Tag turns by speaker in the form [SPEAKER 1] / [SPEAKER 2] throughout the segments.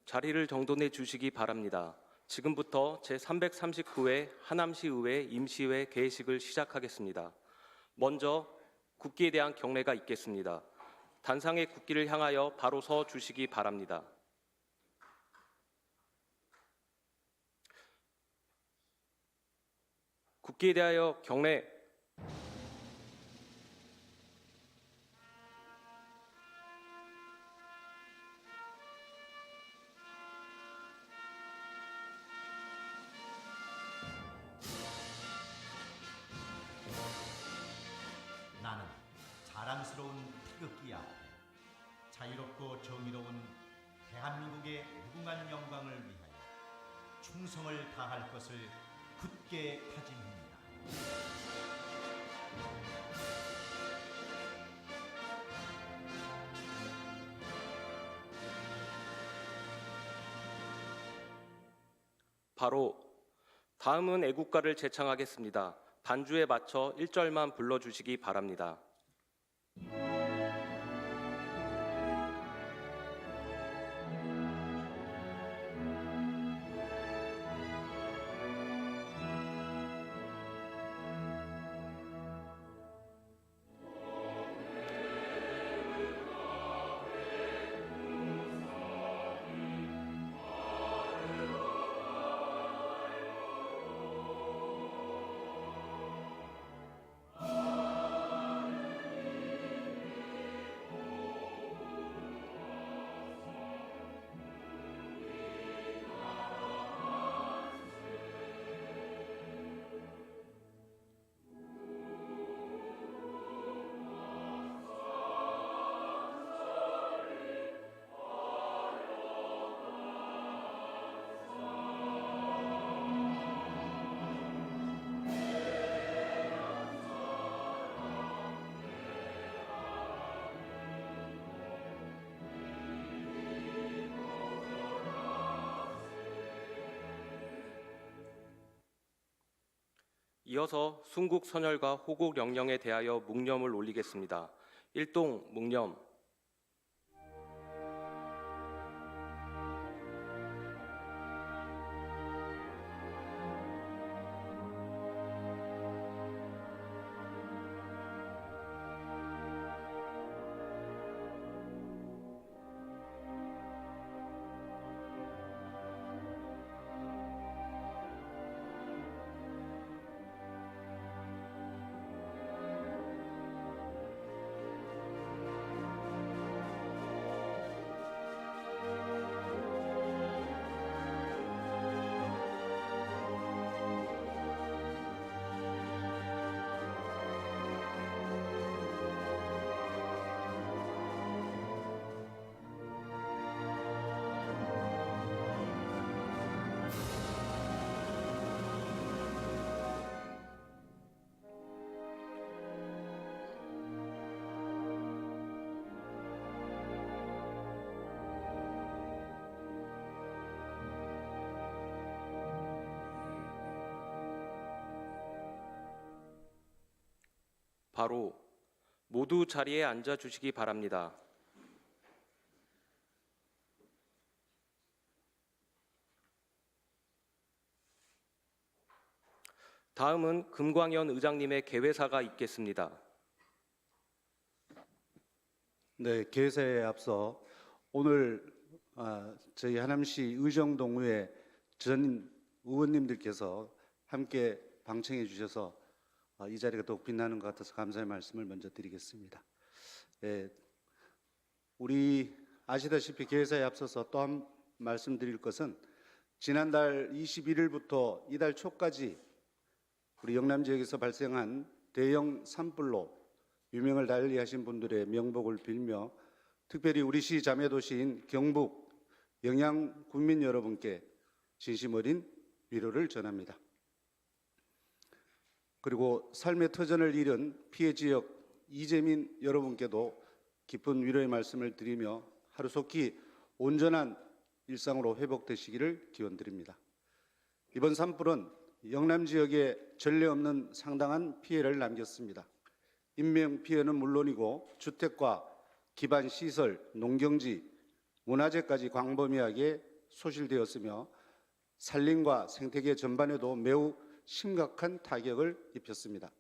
[SPEAKER 1] 자리를 정돈해 주시기 바랍니다. 지금부터 제339회 하남시의회 임시회 개회식을 시작하겠습니다. 먼저 국기에 대한 경례가 있겠습니다. 단상의 국기를 향하여 바로 서 주시기 바랍니다. 국기에 대하여 경례.
[SPEAKER 2] 나는 자랑스러운 태극기 앞에 자유롭고 정의로운 대한민국의 무궁한 영광을 위하여 충성을 다할 것을 굳게 다짐합니다.
[SPEAKER 1] 바로 다음은 애국가를 제창하겠습니다. 반주에 맞춰 1절만 불러주시기 바랍니다. 이어서 순국 선열과 호국 영령에 대하여 묵념을 올리겠습니다. 일동 묵념. 바로 모두 자리에 앉아 주시기 바랍니다. 다음은 금광현 의장님의 개회사가 있겠습니다.
[SPEAKER 3] 네, 개회사에 앞서 오늘 저희 하남시 의정동의회 전 의원님들께서 함께 방청해 주셔서 이 자리가 더욱 빛나는 것 같아서 감사의 말씀을 먼저 드리겠습니다. 우리 아시다시피 개회사에 앞서서 또 한 말씀드릴 것은 지난달 21일부터 이달 초까지 우리 영남 지역에서 발생한 대형 산불로 유명을 달리하신 분들의 명복을 빌며 특별히 우리 시 자매도시인 경북 영양 군민 여러분께 진심 어린 위로를 전합니다. 그리고 삶의 터전을 잃은 피해 지역 이재민 여러분께도 깊은 위로의 말씀을 드리며 하루속히 온전한 일상으로 회복되시기를 기원드립니다. 이번 산불은 영남 지역에 전례 없는 상당한 피해를 남겼습니다. 인명 피해는 물론이고 주택과 기반 시설, 농경지, 문화재까지 광범위하게 소실되었으며 산림과 생태계 전반에도 매우 심각한 타격을 입혔습니다.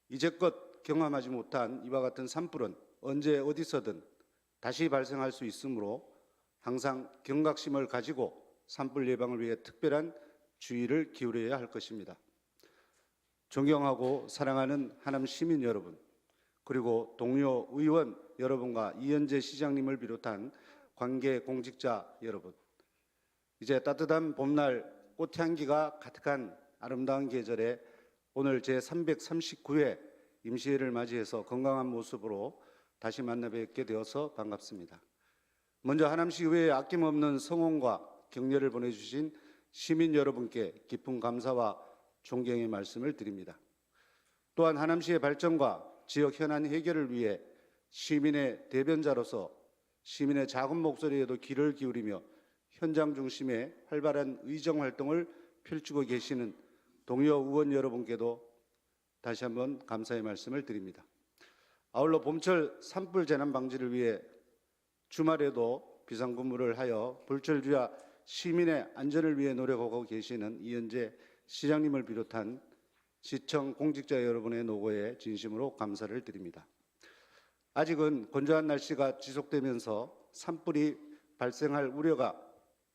[SPEAKER 3] 이제껏 경험하지 못한 이와 같은 산불은 언제 어디서든 다시 발생할 수 있으므로 항상 경각심을 가지고 산불 예방을 위해 특별한 주의를 기울여야 할 것입니다. 존경하고 사랑하는 하남 시민 여러분, 그리고 동료 의원 여러분과 이현재 시장님을 비롯한 관계 공직자 여러분, 이제 따뜻한 봄날 꽃향기가 가득한 아름다운 계절에 오늘 제339회 임시회를 맞이해서 건강한 모습으로 다시 만나 뵙게 되어서 반갑습니다. 먼저 하남시 의회에 아낌없는 성원과 격려를 보내주신 시민 여러분께 깊은 감사와 존경의 말씀을 드립니다. 또한 하남시의 발전과 지역 현안 해결을 위해 시민의 대변자로서 시민의 작은 목소리에도 귀를 기울이며 현장 중심의 활발한 의정 활동을 펼치고 계시는 동료 의원 여러분께도 다시 한번 감사의 말씀을 드립니다. 아울러 봄철 산불 재난 방지를 위해 주말에도 비상근무를 하여 불철 주야 시민의 안전을 위해 노력하고 계시는 이현재 시장님을 비롯한 시청 공직자 여러분의 노고에 진심으로 감사를 드립니다. 아직은 건조한 날씨가 지속되면서 산불이 발생할 우려가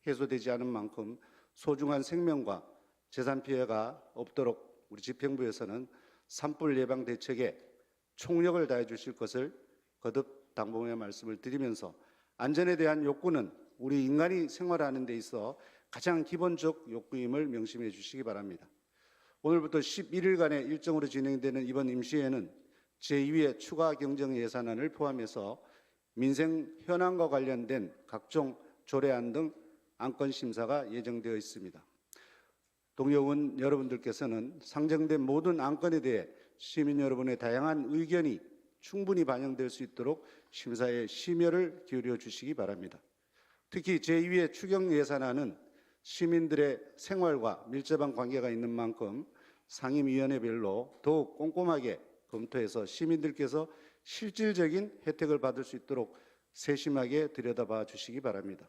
[SPEAKER 3] 해소되지 않은 만큼 소중한 생명과 재산 피해가 없도록 우리 집행부에서는 산불 예방 대책에 총력을 다해 주실 것을 거듭 당부의 말씀을 드리면서 안전에 대한 욕구는 우리 인간이 생활하는 데 있어 가장 기본적 욕구임을 명심해 주시기 바랍니다. 오늘부터 11일간의 일정으로 진행되는 이번 임시회는 제2회 추가 경정 예산안을 포함해서 민생 현안과 관련된 각종 조례안 등 안건 심사가 예정되어 있습니다. 동료 의원 여러분들께서는 상정된 모든 안건에 대해 시민 여러분의 다양한 의견이 충분히 반영될 수 있도록 심사에 심혈을 기울여 주시기 바랍니다. 특히 제2회 추경 예산안은 시민들의 생활과 밀접한 관계가 있는 만큼 상임위원회별로 더욱 꼼꼼하게 검토해서 시민들께서 실질적인 혜택을 받을 수 있도록 세심하게 들여다봐 주시기 바랍니다.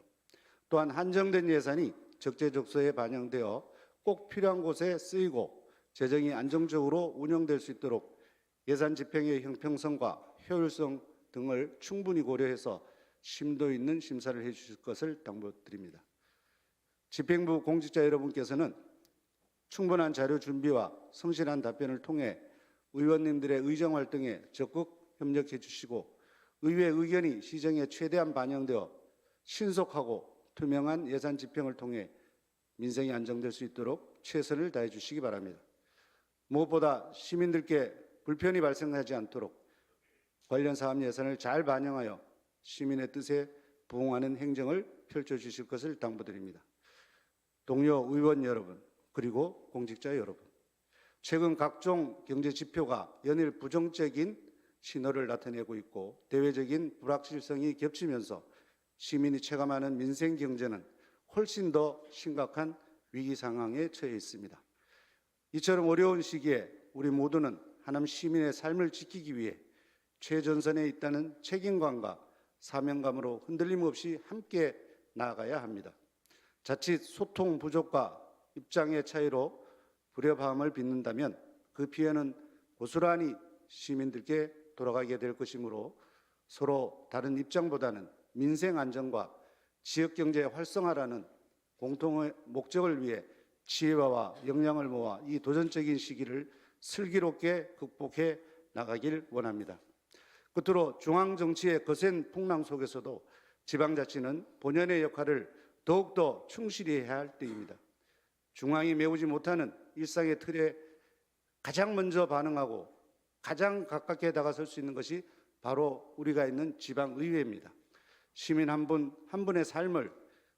[SPEAKER 3] 또한 한정된 예산이 적재적소에 반영되어 꼭 필요한 곳에 쓰이고 재정이 안정적으로 운영될 수 있도록 예산 집행의 형평성과 효율성 등을 충분히 고려해서 심도 있는 심사를 해주실 것을 당부드립니다. 집행부 공직자 여러분께서는 충분한 자료 준비와 성실한 답변을 통해 의원님들의 의정 활동에 적극 협력해 주시고 의회 의견이 시정에 최대한 반영되어 신속하고 투명한 예산 집행을 통해 민생이 안정될 수 있도록 최선을 다해 주시기 바랍니다. 무엇보다 시민들께 불편이 발생하지 않도록 관련 사업 예산을 잘 반영하여 시민의 뜻에 부응하는 행정을 펼쳐주실 것을 당부드립니다. 동료 의원 여러분, 그리고 공직자 여러분, 최근 각종 경제 지표가 연일 부정적인 신호를 나타내고 있고 대외적인 불확실성이 겹치면서 시민이 체감하는 민생 경제는 훨씬 더 심각한 위기 상황에 처해 있습니다. 이처럼 어려운 시기에 우리 모두는 하남 시민의 삶을 지키기 위해 최전선에 있다는 책임감과 사명감으로 흔들림 없이 함께 나아가야 합니다. 자칫 소통 부족과 입장의 차이로 불협화음을 빚는다면 그 피해는 고스란히 시민들께 돌아가게 될 것이므로 서로 다른 입장보다는 민생 안정과 지역경제 활성화라는 공통의 목적을 위해 지혜와 역량을 모아 이 도전적인 시기를 슬기롭게 극복해 나가길 원합니다. 끝으로 중앙정치의 거센 풍랑 속에서도 지방자치는 본연의 역할을 더욱더 충실히 해야 할 때입니다. 중앙이 메우지 못하는 일상의 틀에 가장 먼저 반응하고 가장 가깝게 다가설 수 있는 것이 바로 우리가 있는 지방의회입니다. 시민 한 분 한 분의 삶을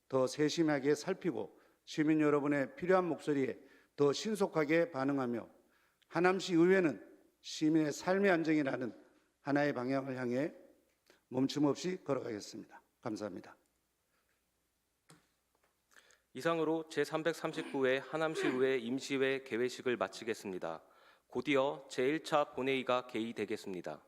[SPEAKER 3] 더 세심하게 살피고 시민 여러분의 필요한 목소리에 더 신속하게 반응하며 하남시 의회는 시민의 삶의 안정이라는 하나의 방향을 향해 멈춤없이 걸어가겠습니다. 감사합니다.
[SPEAKER 1] 이상으로 제339회 하남시의회 임시회 개회식을 마치겠습니다. 곧이어 제1차 본회의가 개의되겠습니다.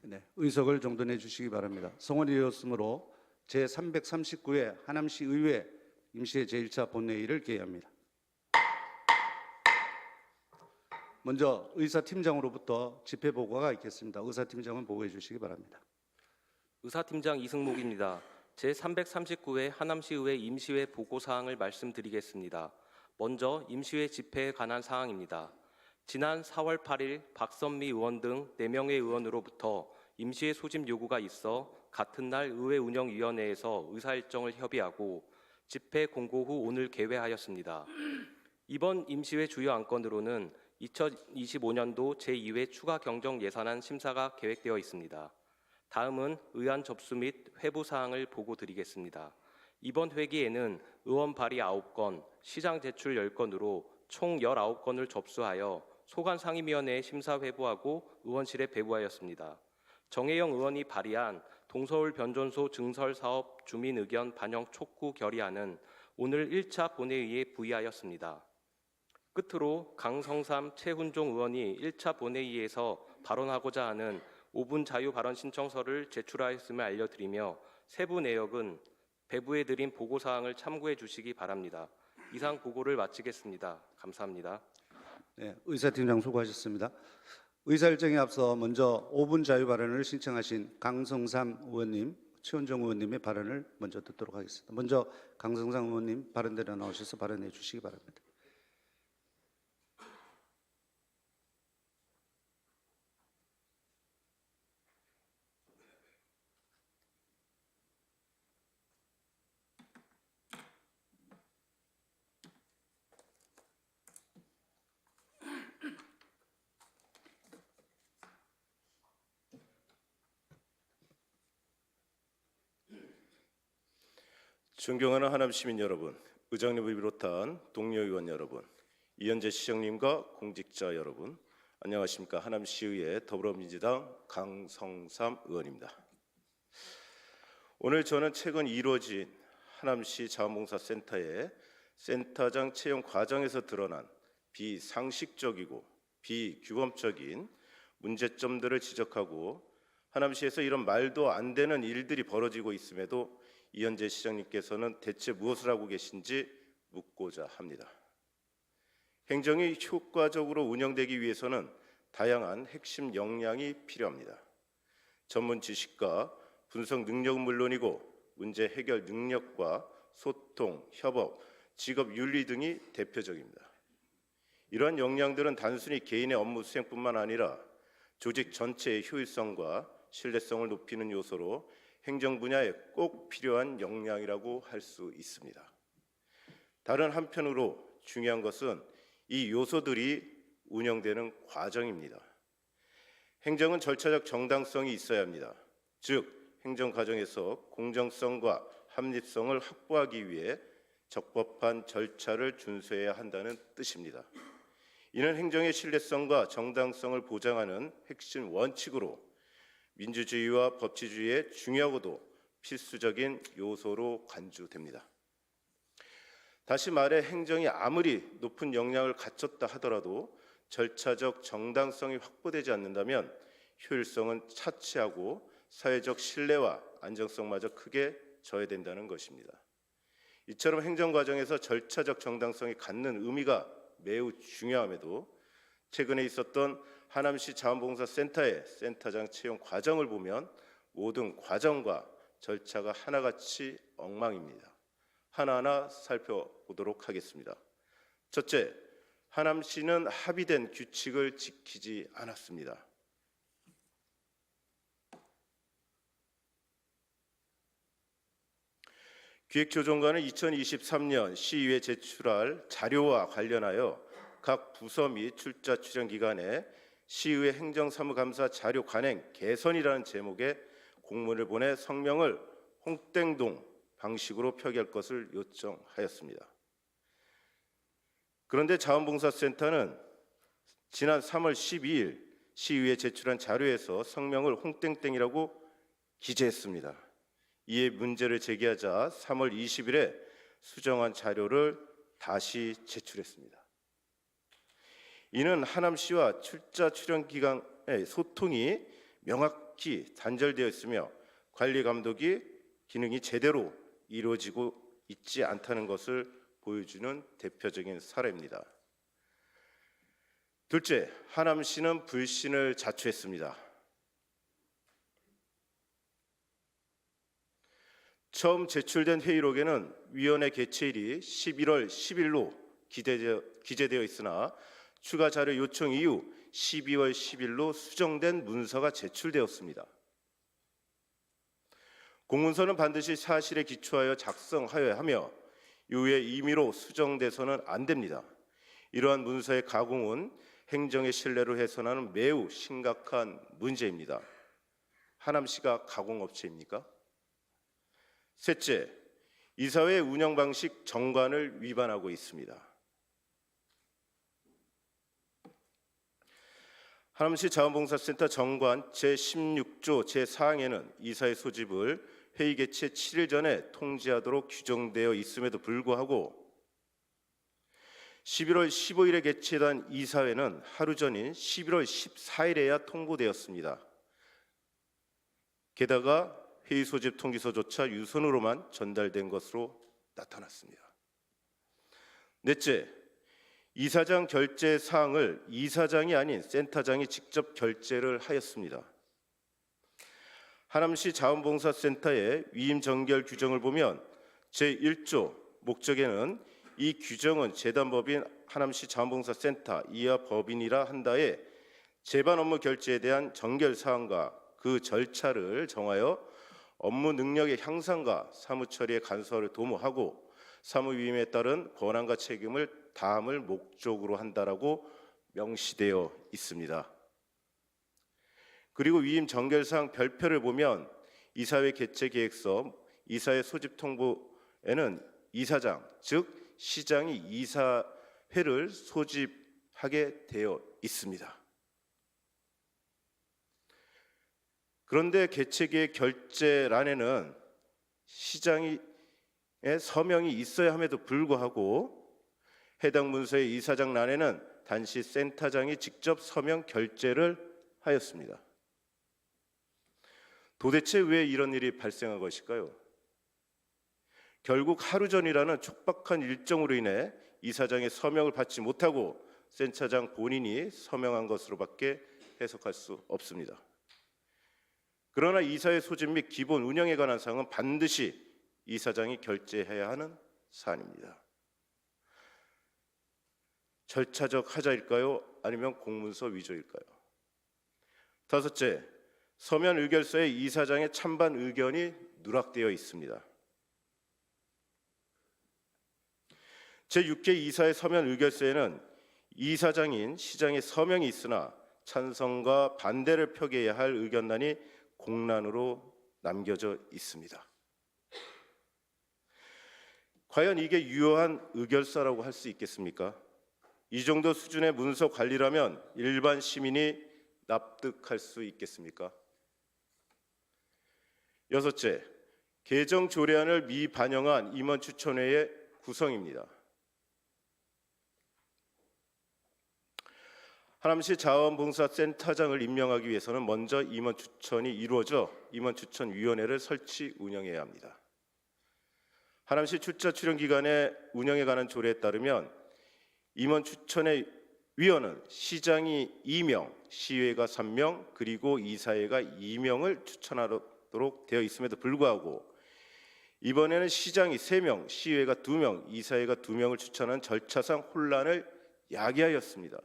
[SPEAKER 3] 네, 의석을 정돈해 주시기 바랍니다. 성원이 되었으므로 제339회 하남시 의회 임시회 제1차 본회의를 개회합니다. 먼저 의사팀장으로부터 집회 보고가 있겠습니다. 의사팀장은 보고해 주시기 바랍니다.
[SPEAKER 1] 의사팀장 이승목입니다. 제339회 하남시의회 임시회 보고사항을 말씀드리겠습니다. 먼저 임시회 집회에 관한 사항입니다. 지난 4월 8일 박선미 의원 등 4명의 의원으로부터 임시회 소집 요구가 있어 같은 날 의회운영위원회에서 의사일정을 협의하고 집회 공고 후 오늘 개회하였습니다. 이번 임시회 주요 안건으로는 2025년도 제2회 추가 경정 예산안 심사가 계획되어 있습니다. 다음은 의안 접수 및 회부 사항을 보고 드리겠습니다. 이번 회기에는 의원 발의 9건, 시장 제출 10건으로 총 19건을 접수하여 소관상임위원회에 심사 회부하고 의원실에 배부하였습니다. 정혜영 의원이 발의한 동서울 변전소 증설 사업 주민 의견 반영 촉구 결의안은 오늘 1차 본회의에 부의하였습니다. 끝으로 강성삼 최훈종 의원이 1차 본회의에서 발언하고자 하는 5분 자유 발언 신청서를 제출하였음을 알려드리며 세부 내역은 배부해드린 보고사항을 참고해 주시기 바랍니다. 이상 보고를 마치겠습니다. 감사합니다.
[SPEAKER 3] 네, 의사팀장 수고하셨습니다. 의사일정에 앞서 먼저 5분 자유 발언을 신청하신 강성삼 의원님, 최훈종 의원님의 발언을 먼저 듣도록 하겠습니다. 먼저 강성삼 의원님 발언대로 나오셔서 발언해 주시기 바랍니다.
[SPEAKER 4] 존경하는 하남 시민 여러분, 의장님을 비롯한 동료 의원 여러분, 이현재 시장님과 공직자 여러분, 안녕하십니까? 하남시의회 더불어민주당 강성삼 의원입니다. 오늘 저는 최근 이루어진 하남시 자원봉사센터의 센터장 채용 과정에서 드러난 비상식적이고 비규범적인 문제점들을 지적하고 하남시에서 이런 말도 안 되는 일들이 벌어지고 있음에도 이현재 시장님께서는 대체 무엇을 하고 계신지 묻고자 합니다. 행정이 효과적으로 운영되기 위해서는 다양한 핵심 역량이 필요합니다. 전문 지식과 분석 능력은 물론이고 문제 해결 능력과 소통, 협업, 직업 윤리 등이 대표적입니다. 이러한 역량들은 단순히 개인의 업무 수행뿐만 아니라 조직 전체의 효율성과 신뢰성을 높이는 요소로 행정 분야에 꼭 필요한 역량이라고 할 수 있습니다. 다른 한편으로 중요한 것은 이 요소들이 운영되는 과정입니다. 행정은 절차적 정당성이 있어야 합니다. 즉, 행정 과정에서 공정성과 합리성을 확보하기 위해 적법한 절차를 준수해야 한다는 뜻입니다. 이는 행정의 신뢰성과 정당성을 보장하는 핵심 원칙으로 민주주의와 법치주의의 중요하고도 필수적인 요소로 간주됩니다. 다시 말해 행정이 아무리 높은 역량을 갖췄다 하더라도 절차적 정당성이 확보되지 않는다면 효율성은 차치하고 사회적 신뢰와 안정성마저 크게 저해된다는 것입니다. 이처럼 행정 과정에서 절차적 정당성이 갖는 의미가 매우 중요함에도 최근에 있었던 하남시 자원봉사센터의 센터장 채용 과정을 보면 모든 과정과 절차가 하나같이 엉망입니다. 하나하나 살펴보도록 하겠습니다. 첫째, 하남시는 합의된 규칙을 지키지 않았습니다. 기획조정관은 2023년 시의회에 제출할 자료와 관련하여 각 부서 및 출자 출연 기관에 시의회 행정사무감사 자료 관행 개선이라는 제목의 공문을 보내 성명을 홍땡동 방식으로 표기할 것을 요청하였습니다. 그런데 자원봉사센터는 지난 3월 12일 시의회에 제출한 자료에서 성명을 홍땡땡이라고 기재했습니다. 이에 문제를 제기하자 3월 20일에 수정한 자료를 다시 제출했습니다. 이는 하남시와 출자 출연 기관의 소통이 명확히 단절되어 있으며 관리 감독이 기능이 제대로 이루어지고 있지 않다는 것을 보여주는 대표적인 사례입니다. 둘째, 하남시는 불신을 자초했습니다. 처음 제출된 회의록에는 위원회 개최일이 11월 10일로 기재되어 있으나 추가 자료 요청 이후 12월 10일로 수정된 문서가 제출되었습니다. 공문서는 반드시 사실에 기초하여 작성하여야 하며 이후에 임의로 수정돼서는 안 됩니다. 이러한 문서의 가공은 행정의 신뢰를 훼손하는 매우 심각한 문제입니다. 하남시가 가공업체입니까? 셋째, 이사회 운영 방식 정관을 위반하고 있습니다. 하남시 자원봉사센터 정관 제16조 제4항에는 이사회 소집을 회의 개최 7일 전에 통지하도록 규정되어 있음에도 불구하고 11월 15일에 개최한 이사회는 하루 전인 11월 14일에야 통보되었습니다. 게다가 회의 소집 통지서조차 유선으로만 전달된 것으로 나타났습니다. 넷째, 이사장 결제 사항을 이사장이 아닌 센터장이 직접 결제를 하였습니다. 하남시 자원봉사센터의 위임 정결 규정을 보면 제1조 목적에는 이 규정은 재단법인 하남시 자원봉사센터 이하 법인이라 한다에 제반 업무 결제에 대한 정결 사항과 그 절차를 정하여 업무 능력의 향상과 사무 처리의 간소화를 도모하고 사무 위임에 따른 권한과 책임을 다함을 목적으로 한다라고 명시되어 있습니다. 그리고 위임 정결사항 별표를 보면 이사회 개최 계획서, 이사회 소집 통보에는 이사장, 즉 시장이 이사회를 소집하게 되어 있습니다. 그런데 개최계획 결재란에는 시장의 서명이 있어야 함에도 불구하고 해당 문서의 이사장 란에는 단시 센터장이 직접 서명 결재를 하였습니다. 도대체 왜 이런 일이 발생한 것일까요? 결국 하루 전이라는 촉박한 일정으로 인해 이사장의 서명을 받지 못하고 센터장 본인이 서명한 것으로밖에 해석할 수 없습니다. 그러나 이사회 소집 및 기본 운영에 관한 사항은 반드시 이사장이 결재해야 하는 사안입니다. 절차적 하자일까요? 아니면 공문서 위조일까요? 다섯째, 서면 의결서에 이사장의 찬반 의견이 누락되어 있습니다. 제6회 이사회 서면 의결서에는 이사장인 시장의 서명이 있으나 찬성과 반대를 표기해야 할 의견란이 공란으로 남겨져 있습니다. 과연 이게 유효한 의결서라고 할 수 있겠습니까? 이 정도 수준의 문서 관리라면 일반 시민이 납득할 수 있겠습니까? 여섯째, 개정 조례안을 미반영한 임원추천회의 구성입니다. 하남시 자원봉사센터장을 임명하기 위해서는 먼저 임원 추천이 이루어져 임원추천위원회를 설치 운영해야 합니다. 하남시 출자 출연 기간의 운영에 관한 조례에 따르면 임원추천의 위원은 시장이 2명, 시의회가 3명, 그리고 이사회가 2명을 추천하도록 되어 있음에도 불구하고 이번에는 시장이 3명, 시의회가 2명, 이사회가 2명을 추천한 절차상 혼란을 야기하였습니다.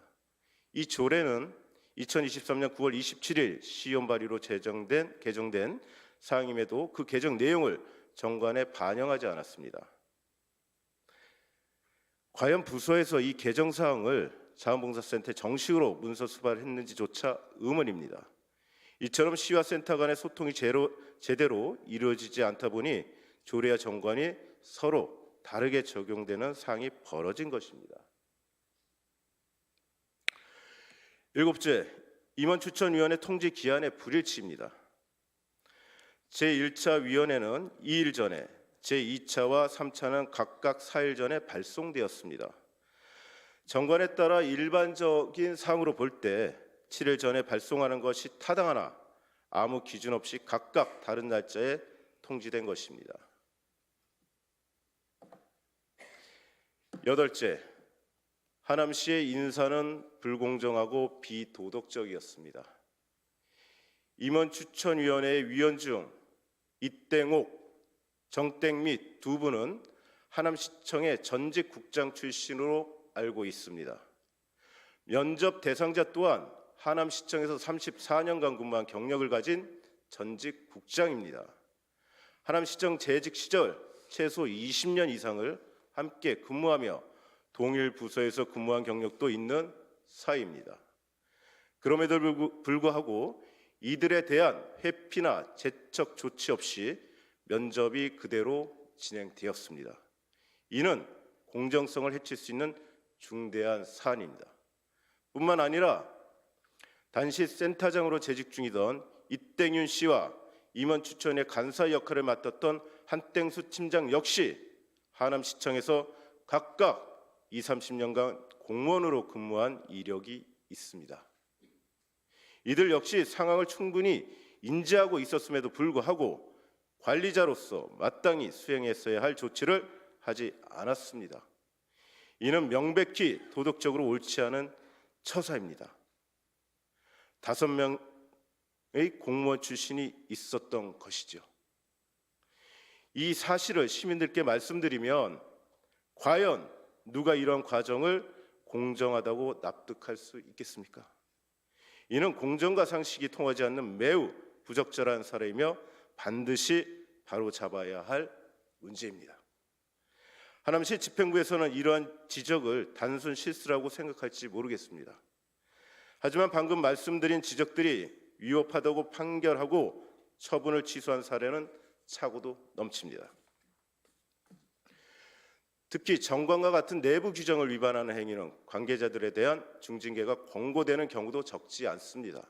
[SPEAKER 4] 이 조례는 2023년 9월 27일 시의원 발의로 개정된 사항임에도 그 개정 내용을 정관에 반영하지 않았습니다. 과연 부서에서 이 개정 사항을 자원봉사센터에 정식으로 문서 수발했는지조차 의문입니다. 이처럼 시와 센터 간의 소통이 제대로 이루어지지 않다 보니 조례와 정관이 서로 다르게 적용되는 상황이 벌어진 것입니다. 일곱째, 임원추천위원회 통지 기한의 불일치입니다. 제1차 위원회는 2일 전에, 제2차와 3차는 각각 4일 전에 발송되었습니다. 정관에 따라 일반적인 사항으로 볼 때 7일 전에 발송하는 것이 타당하나 아무 기준 없이 각각 다른 날짜에 통지된 것입니다. 여덟째, 하남시의 인사는 불공정하고 비도덕적이었습니다. 임원추천위원회의 위원 중 이땡옥, 정땡 및 두 분은 하남시청의 전직 국장 출신으로 알고 있습니다. 면접 대상자 또한 하남시청에서 34년간 근무한 경력을 가진 전직 국장입니다. 하남시청 재직 시절 최소 20년 이상을 함께 근무하며 동일 부서에서 근무한 경력도 있는 사이입니다. 그럼에도 불구하고 이들에 대한 회피나 재척 조치 없이 면접이 그대로 진행되었습니다. 이는 공정성을 해칠 수 있는 중대한 사안입니다. 뿐만 아니라 당시 센터장으로 재직 중이던 이땡윤 씨와 임원 추천의 간사 역할을 맡았던 한땡수 팀장 역시 하남시청에서 각각 20-30년간 공무원으로 근무한 이력이 있습니다. 이들 역시 상황을 충분히 인지하고 있었음에도 불구하고 관리자로서 마땅히 수행했어야 할 조치를 하지 않았습니다. 이는 명백히 도덕적으로 옳지 않은 처사입니다. 5명의 공무원 출신이 있었던 것이죠. 이 사실을 시민들께 말씀드리면 과연 누가 이런 과정을 공정하다고 납득할 수 있겠습니까? 이는 공정과 상식이 통하지 않는 매우 부적절한 사례이며 반드시 바로잡아야 할 문제입니다. 하남시 집행부에서는 이러한 지적을 단순 실수라고 생각할지 모르겠습니다. 하지만 방금 말씀드린 지적들이 위법하다고 판결하고 처분을 취소한 사례는 차고도 넘칩니다. 특히 정관과 같은 내부 규정을 위반하는 행위는 관계자들에 대한 중징계가 권고되는 경우도 적지 않습니다.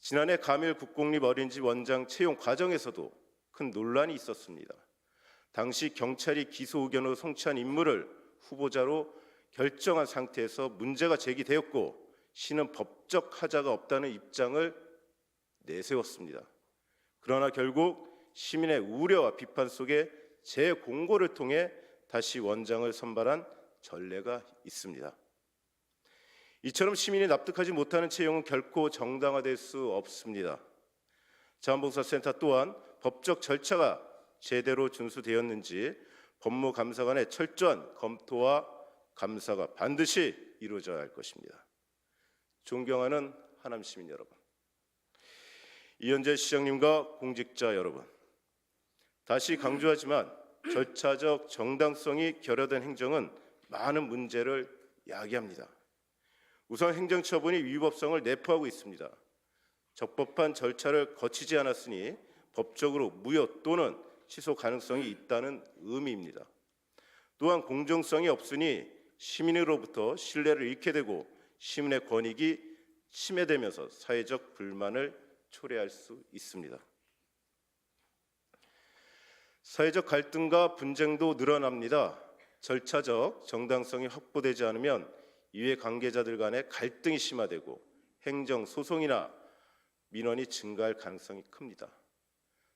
[SPEAKER 4] 지난해 감일 국공립 어린이집 원장 채용 과정에서도 큰 논란이 있었습니다. 당시 경찰이 기소 의견으로 송치한 인물을 후보자로 결정한 상태에서 문제가 제기되었고 시는 법적 하자가 없다는 입장을 내세웠습니다. 그러나 결국 시민의 우려와 비판 속에 재공고를 통해 다시 원장을 선발한 전례가 있습니다. 이처럼 시민이 납득하지 못하는 채용은 결코 정당화될 수 없습니다. 자원봉사센터 또한 법적 절차가 제대로 준수되었는지 법무감사관의 철저한 검토와 감사가 반드시 이루어져야 할 것입니다. 존경하는 하남시민 여러분, 이현재 시장님과 공직자 여러분, 다시 강조하지만 절차적 정당성이 결여된 행정은 많은 문제를 야기합니다. 우선 행정처분이 위법성을 내포하고 있습니다. 적법한 절차를 거치지 않았으니 법적으로 무효 또는 취소 가능성이 있다는 의미입니다. 또한 공정성이 없으니 시민으로부터 신뢰를 잃게 되고 시민의 권익이 침해되면서 사회적 불만을 초래할 수 있습니다. 사회적 갈등과 분쟁도 늘어납니다. 절차적 정당성이 확보되지 않으면 이해 관계자들 간의 갈등이 심화되고 행정 소송이나 민원이 증가할 가능성이 큽니다.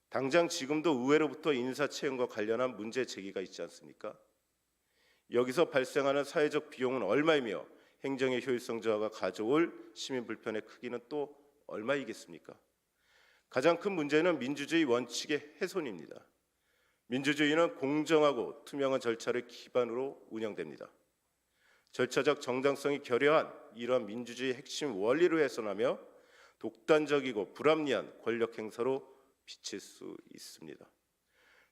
[SPEAKER 4] 당장 지금도 의회로부터 인사 채용과 관련한 문제 제기가 있지 않습니까? 여기서 발생하는 사회적 비용은 얼마이며 행정의 효율성 저하가 가져올 시민 불편의 크기는 또 얼마이겠습니까? 가장 큰 문제는 민주주의 원칙의 훼손입니다. 민주주의는 공정하고 투명한 절차를 기반으로 운영됩니다. 절차적 정당성이 결여한 이러한 민주주의의 핵심 원리를 훼손하며 독단적이고 불합리한 권력 행사로 비칠 수 있습니다.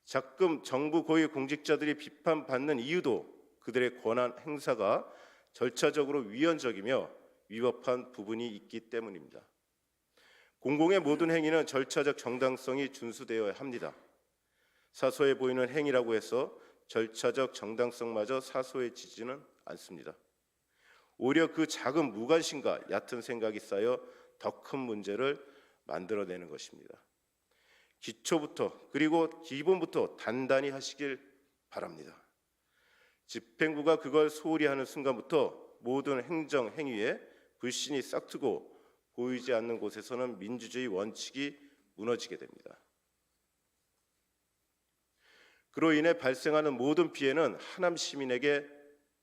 [SPEAKER 4] 자금 정부 고위 공직자들이 비판받는 이유도 그들의 권한 행사가 절차적으로 위헌적이며 위법한 부분이 있기 때문입니다. 공공의 모든 행위는 절차적 정당성이 준수되어야 합니다. 사소해 보이는 행위라고 해서 절차적 정당성마저 사소해지지는 않습니다. 오히려 그 작은 무관심과 얕은 생각이 쌓여 더 큰 문제를 만들어내는 것입니다. 기초부터 그리고 기본부터 단단히 하시길 바랍니다. 집행부가 그걸 소홀히 하는 순간부터 모든 행정 행위에 불신이 싹트고 보이지 않는 곳에서는 민주주의 원칙이 무너지게 됩니다. 그로 인해 발생하는 모든 피해는 하남 시민에게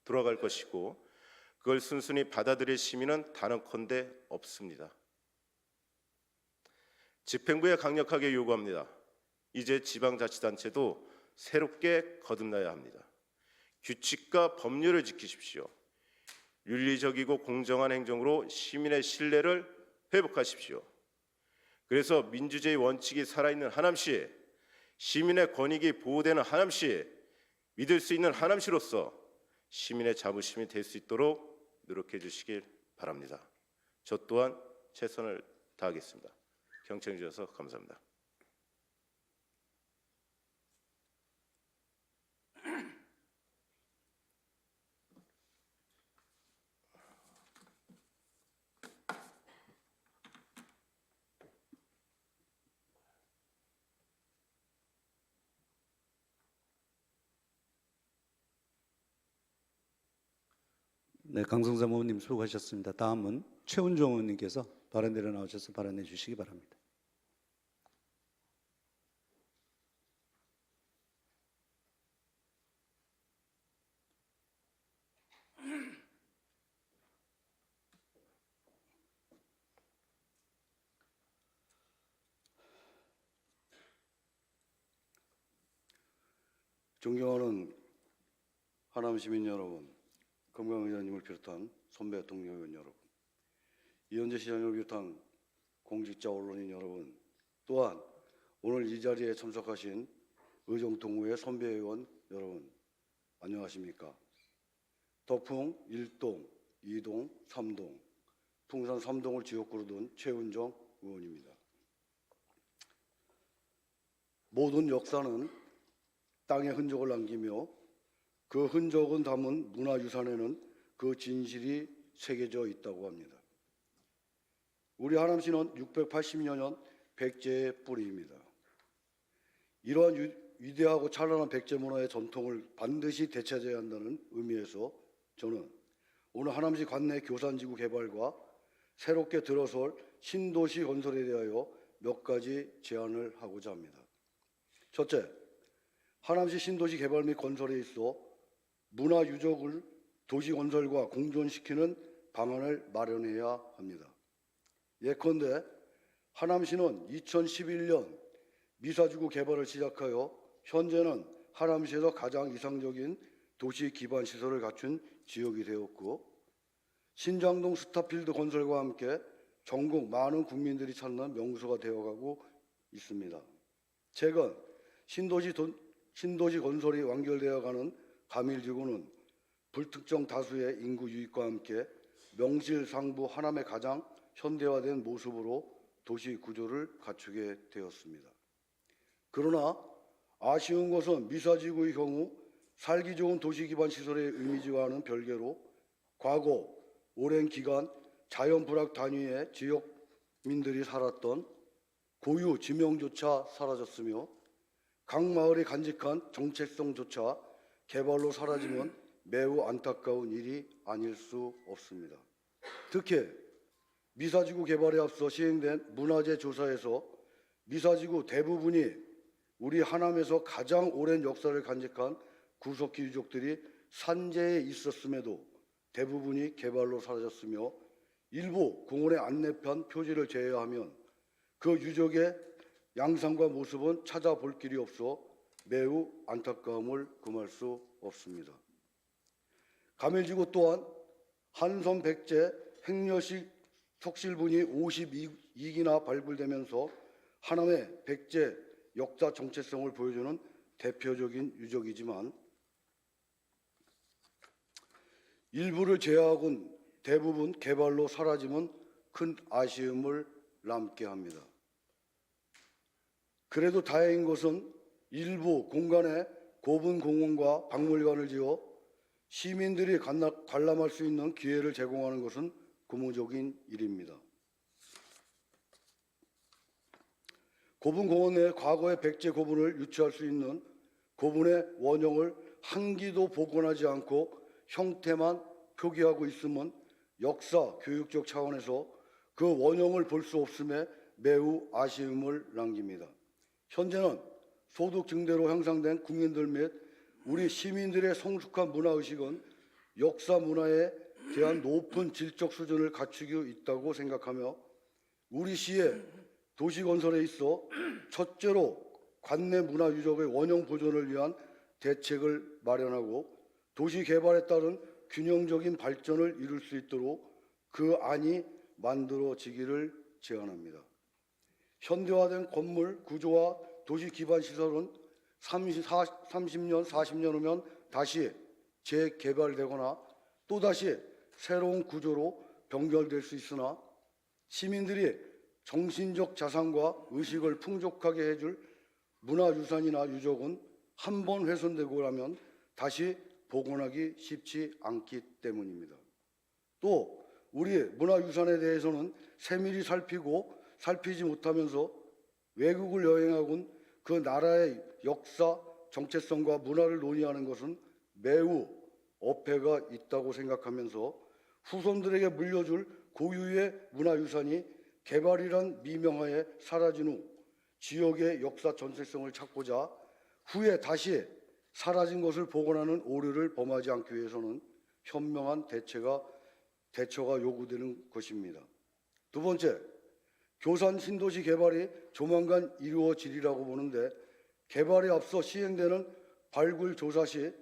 [SPEAKER 4] 돌아갈 것이고 그걸 순순히 받아들일 시민은 단언컨대 없습니다. 집행부에 강력하게 요구합니다. 이제 지방자치단체도 새롭게 거듭나야 합니다. 규칙과 법률을 지키십시오. 윤리적이고 공정한 행정으로 시민의 신뢰를 회복하십시오. 그래서 민주주의 원칙이 살아있는 하남시, 시민의 권익이 보호되는 하남시, 믿을 수 있는 하남시로서 시민의 자부심이 될 수 있도록 노력해 주시길 바랍니다. 저 또한 최선을 다하겠습니다. 경청해 주셔서 감사합니다.
[SPEAKER 3] 네, 강성삼 의원님 수고하셨습니다. 다음은 최은종 의원님께서 발언대로 나오셔서 발언해 주시기 바랍니다.
[SPEAKER 5] 존경하는 하남 시민 여러분, 금강 의원님을 비롯한 선배 동료 의원 여러분, 이현재 시장님을 비롯한 공직자 언론인 여러분, 또한 오늘 이 자리에 참석하신 의정 동호회 선배 의원 여러분, 안녕하십니까? 덕풍 1동, 2동, 3동, 풍산 3동을 지역구로 둔 최은정 의원입니다. 모든 역사는 땅의 흔적을 남기며 그 흔적은 담은 문화유산에는 그 진실이 새겨져 있다고 합니다. 우리 하남시는 680여 년 백제의 뿌리입니다. 이러한 위대하고 찬란한 백제 문화의 전통을 반드시 되찾아야 한다는 의미에서 저는 오늘 하남시 관내 교산지구 개발과 새롭게 들어설 신도시 건설에 대하여 몇 가지 제안을 하고자 합니다. 첫째, 하남시 신도시 개발 및 건설에 있어 문화유적을 도시 건설과 공존시키는 방안을 마련해야 합니다. 예컨대 하남시는 2011년 미사지구 개발을 시작하여 현재는 하남시에서 가장 이상적인 도시 기반 시설을 갖춘 지역이 되었고, 신장동 스타필드 건설과 함께 전국 많은 국민들이 찾는 명소가 되어가고 있습니다. 최근 신도시 건설이 완결되어가는 가밀지구는 불특정 다수의 인구 유입과 함께 명실상부 하남의 가장 현대화된 모습으로 도시 구조를 갖추게 되었습니다. 그러나 아쉬운 것은 미사지구의 경우 살기 좋은 도시 기반 시설의 이미지와는 별개로 과거 오랜 기간 자연 불악 단위의 지역민들이 살았던 고유 지명조차 사라졌으며 각 마을이 간직한 정체성조차 개발로 사라지면 매우 안타까운 일이 아닐 수 없습니다. 특히 미사지구 개발에 앞서 시행된 문화재 조사에서 미사지구 대부분이 우리 하남에서 가장 오랜 역사를 간직한 구석기 유적들이 산재에 있었음에도 대부분이 개발로 사라졌으며 일부 공원의 안내편 표지를 제외하면 그 유적의 양상과 모습은 찾아볼 길이 없어 매우 안타까움을 금할 수 없습니다. 가밀지구 또한 한섬 백제 행려식 석실분이 52기나 발굴되면서 하남의 백제 역사 정체성을 보여주는 대표적인 유적이지만 일부를 제외하고는 대부분 개발로 사라지면 큰 아쉬움을 남게 합니다. 그래도 다행인 것은 일부 공간에 고분 공원과 박물관을 지어 시민들이 관람할 수 있는 기회를 제공하는 것은 고무적인 일입니다. 고분 공원 내 과거의 백제 고분을 유치할 수 있는 고분의 원형을 한 기도 복원하지 않고 형태만 표기하고 있음은 역사 교육적 차원에서 그 원형을 볼 수 없음에 매우 아쉬움을 남깁니다. 현재는 소득 증대로 향상된 국민들 및 우리 시민들의 성숙한 문화의식은 역사 문화에 대한 높은 질적 수준을 갖추고 있다고 생각하며 우리 시의 도시건설에 있어 첫째로 관내 문화 유적의 원형 보존을 위한 대책을 마련하고 도시 개발에 따른 균형적인 발전을 이룰 수 있도록 그 안이 만들어지기를 제안합니다. 현대화된 건물 구조와 도시 기반 시설은 30년, 40년 후면 다시 재개발되거나 또다시 새로운 구조로 변경될 수 있으나 시민들이 정신적 자산과 의식을 풍족하게 해줄 문화유산이나 유적은 한 번 훼손되고 나면 다시 복원하기 쉽지 않기 때문입니다. 또 우리 문화유산에 대해서는 세밀히 살피지 못하면서 외국을 여행하곤 그 나라의 역사, 정체성과 문화를 논의하는 것은 매우 어폐가 있다고 생각하면서 후손들에게 물려줄 고유의 문화유산이 개발이란 미명하에 사라진 후 지역의 역사 전체성을 찾고자 후에 다시 사라진 것을 복원하는 오류를 범하지 않기 위해서는 현명한 대처가 요구되는 것입니다. 두 번째, 교산 신도시 개발이 조만간 이루어지리라고 보는데 개발에 앞서 시행되는 발굴 조사 시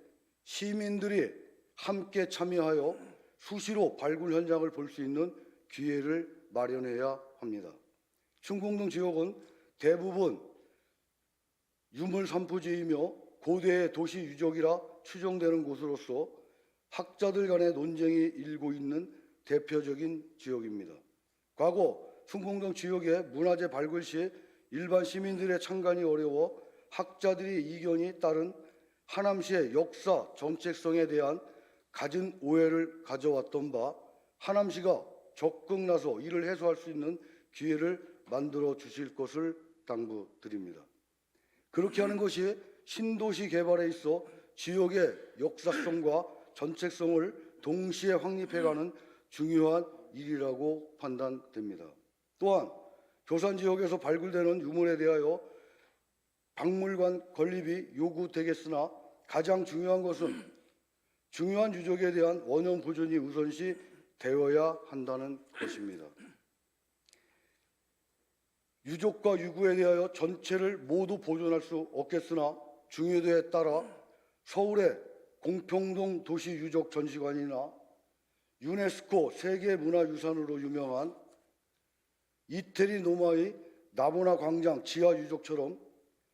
[SPEAKER 5] 시민들이 함께 참여하여 수시로 발굴 현장을 볼 수 있는 기회를 마련해야 합니다. 충궁동 지역은 대부분 유물 산부지이며 고대의 도시 유적이라 추정되는 곳으로서 학자들 간의 논쟁이 일고 있는 대표적인 지역입니다. 과거 충궁동 지역의 문화재 발굴 시 일반 시민들의 참관이 어려워 학자들의 이견이 따른 하남시의 역사 정체성에 대한 갖은 오해를 가져왔던 바 하남시가 적극 나서 이를 해소할 수 있는 기회를 만들어 주실 것을 당부드립니다. 그렇게 하는 것이 신도시 개발에 있어 지역의 역사성과 전체성을 동시에 확립해가는 중요한 일이라고 판단됩니다. 또한 교산 지역에서 발굴되는 유물에 대하여 박물관 건립이 요구되겠으나 가장 중요한 것은 중요한 유적에 대한 원형 보존이 우선시 되어야 한다는 것입니다. 유적과 유구에 대하여 전체를 모두 보존할 수 없겠으나 중요도에 따라 서울의 공평동 도시유적 전시관이나 유네스코 세계문화유산으로 유명한 이태리 노마의 나보나 광장 지하유적처럼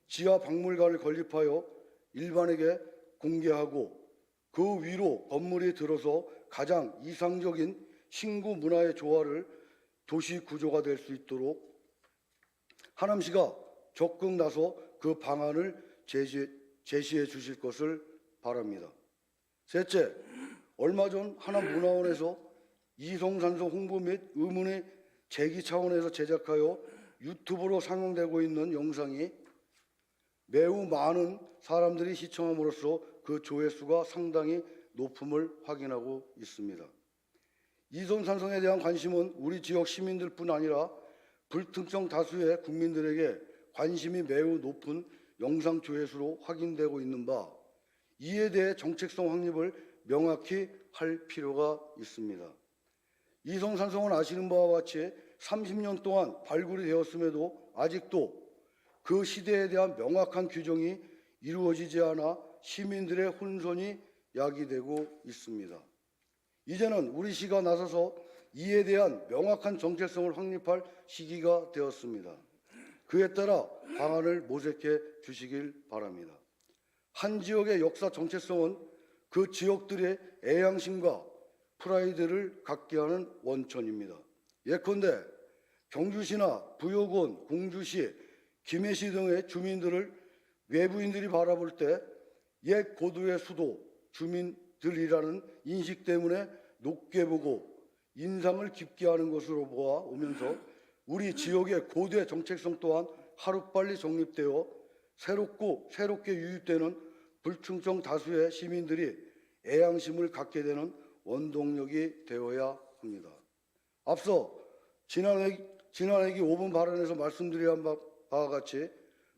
[SPEAKER 5] 지하박물관을 건립하여 일반에게 공개하고 그 위로 건물이 들어서 가장 이상적인 신구 문화의 조화를 도시 구조가 될 수 있도록 하남시가 적극 나서 그 방안을 제시해 주실 것을 바랍니다. 셋째, 얼마 전 하남문화원에서 이송산소 홍보 및 의문의 제기 차원에서 제작하여 유튜브로 상영되고 있는 영상이 매우 많은 사람들이 시청함으로써 그 조회수가 상당히 높음을 확인하고 있습니다. 이송산성에 대한 관심은 우리 지역 시민들뿐 아니라 불특정 다수의 국민들에게 관심이 매우 높은 영상 조회수로 확인되고 있는 바 이에 대해 정책성 확립을 명확히 할 필요가 있습니다. 이송산성은 아시는 바와 같이 30년 동안 발굴이 되었음에도 아직도 그 시대에 대한 명확한 규정이 이루어지지 않아 시민들의 혼선이 야기되고 있습니다. 이제는 우리 시가 나서서 이에 대한 명확한 정체성을 확립할 시기가 되었습니다. 그에 따라 방안을 모색해 주시길 바랍니다. 한 지역의 역사 정체성은 그 지역들의 애양심과 프라이드를 갖게 하는 원천입니다. 예컨대 경주시나 부여군, 공주시, 김해시 등의 주민들을 외부인들이 바라볼 때 옛 고도의 수도 주민들이라는 인식 때문에 높게 보고 인상을 깊게 하는 것으로 보아오면서 우리 지역의 고대 정체성 또한 하루빨리 정립되어 새롭게 유입되는 불충청 다수의 시민들이 애양심을 갖게 되는 원동력이 되어야 합니다. 앞서 지난해기 5분 발언에서 말씀드린 바와 같이